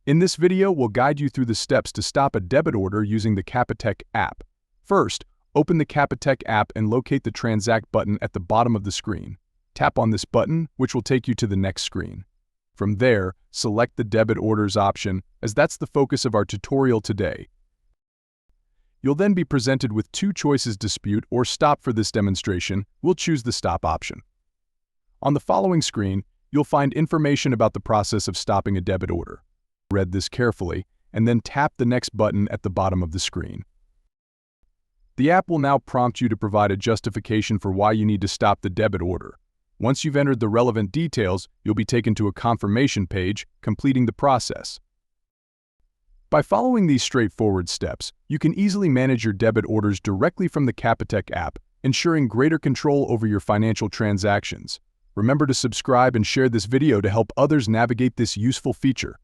In this video, we'll guide you through the steps to stop a debit order using the Capitec app. First, open the Capitec app and locate the Transact button at the bottom of the screen. Tap on this button, which will take you to the next screen. From there, select the Debit Orders option, as that's the focus of our tutorial today. You'll then be presented with two choices: dispute or stop. For this demonstration, we'll choose the stop option. On the following screen, you'll find information about the process of stopping a debit order. Read this carefully, and then tap the next button at the bottom of the screen. The app will now prompt you to provide a justification for why you need to stop the debit order. Once you've entered the relevant details, you'll be taken to a confirmation page, completing the process. By following these straightforward steps, you can easily manage your debit orders directly from the Capitec app, ensuring greater control over your financial transactions. Remember to subscribe and share this video to help others navigate this useful feature.